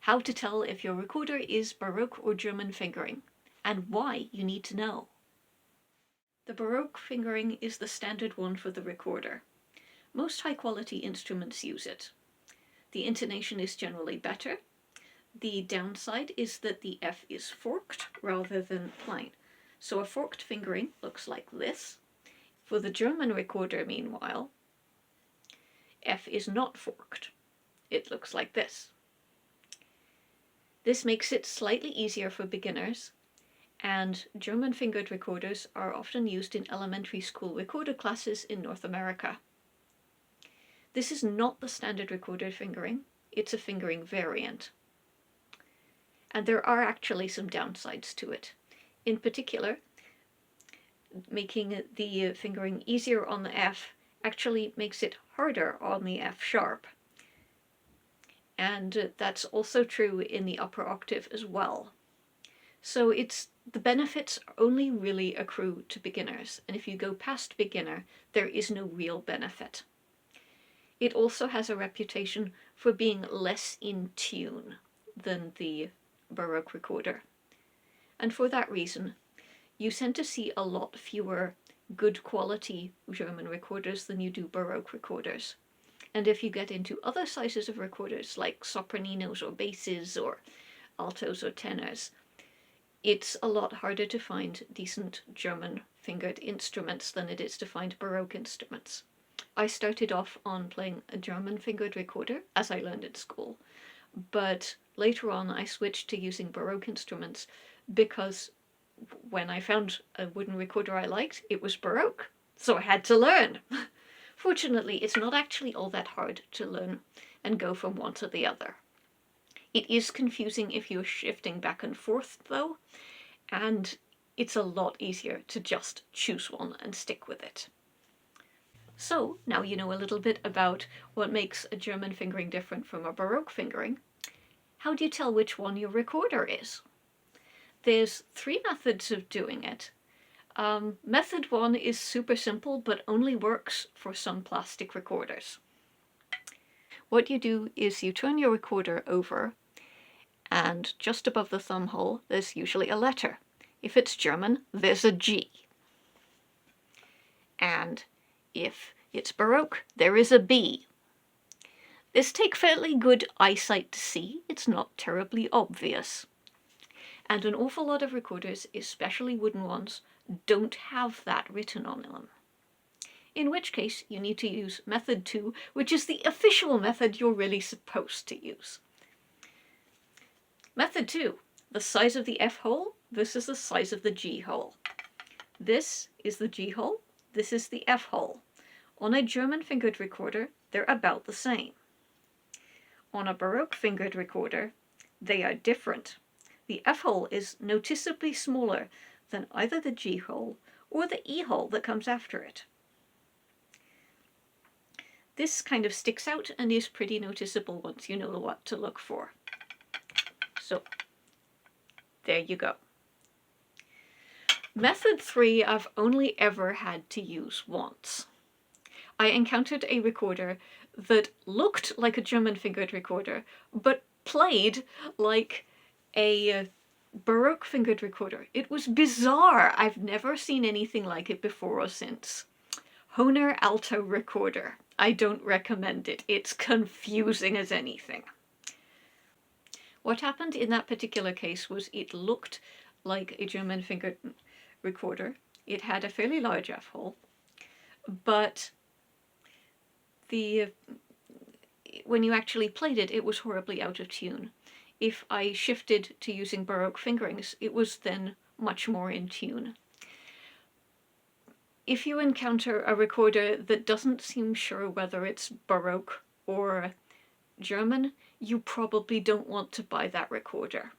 How to tell if your recorder is Baroque or German fingering, and why you need to know. The Baroque fingering is the standard one for the recorder. Most high-quality instruments use it. The intonation is generally better. The downside is that the F is forked rather than plain. So a forked fingering looks like this. For the German recorder, meanwhile, F is not forked. It looks like this. This makes it slightly easier for beginners, and German fingered recorders are often used in elementary school recorder classes in North America. This is not the standard recorder fingering, it's a fingering variant. And there are actually some downsides to it. In particular, making the fingering easier on the F actually makes it harder on the F sharp. And that's also true in the upper octave as well. So the benefits only really accrue to beginners, and if you go past beginner, there is no real benefit. It also has a reputation for being less in tune than the Baroque recorder. And for that reason, you tend to see a lot fewer good quality German recorders than you do Baroque recorders. And if you get into other sizes of recorders, like sopraninos or basses or altos or tenors, it's a lot harder to find decent German fingered instruments than it is to find Baroque instruments. I started off on playing a German fingered recorder, as I learned in school, but later on I switched to using Baroque instruments because when I found a wooden recorder I liked, it was Baroque, so I had to learn. Fortunately, it's not actually all that hard to learn and go from one to the other. It is confusing if you're shifting back and forth, though, and it's a lot easier to just choose one and stick with it. So, now you know a little bit about what makes a German fingering different from a Baroque fingering. How do you tell which one your recorder is? There's 3 methods of doing it. Method 1 is super simple, but only works for some plastic recorders. What you do is you turn your recorder over, and just above the thumb hole there's usually a letter. If it's German, there's a G. And if it's Baroque, there is a B. This takes fairly good eyesight to see, it's not terribly obvious. And an awful lot of recorders, especially wooden ones, don't have that written on them. In which case, you need to use method 2, which is the official method you're really supposed to use. Method 2, the size of the F hole versus the size of the G hole. This is the G hole, this is the F hole. On a German fingered recorder, they're about the same. On a Baroque fingered recorder, they are different. The F hole is noticeably smaller than either the G hole or the E hole that comes after it. This kind of sticks out and is pretty noticeable once you know what to look for. So, there you go. Method 3 I've only ever had to use once. I encountered a recorder that looked like a German fingered recorder, but played like a Baroque fingered recorder. It was bizarre. I've never seen anything like it before or since. Hohner Alto recorder. I don't recommend it. It's confusing as anything. What happened in that particular case was it looked like a German fingered recorder. It had a fairly large F hole, but when you actually played it, it was horribly out of tune. If I shifted to using Baroque fingerings, it was then much more in tune. If you encounter a recorder that doesn't seem sure whether it's Baroque or German, you probably don't want to buy that recorder.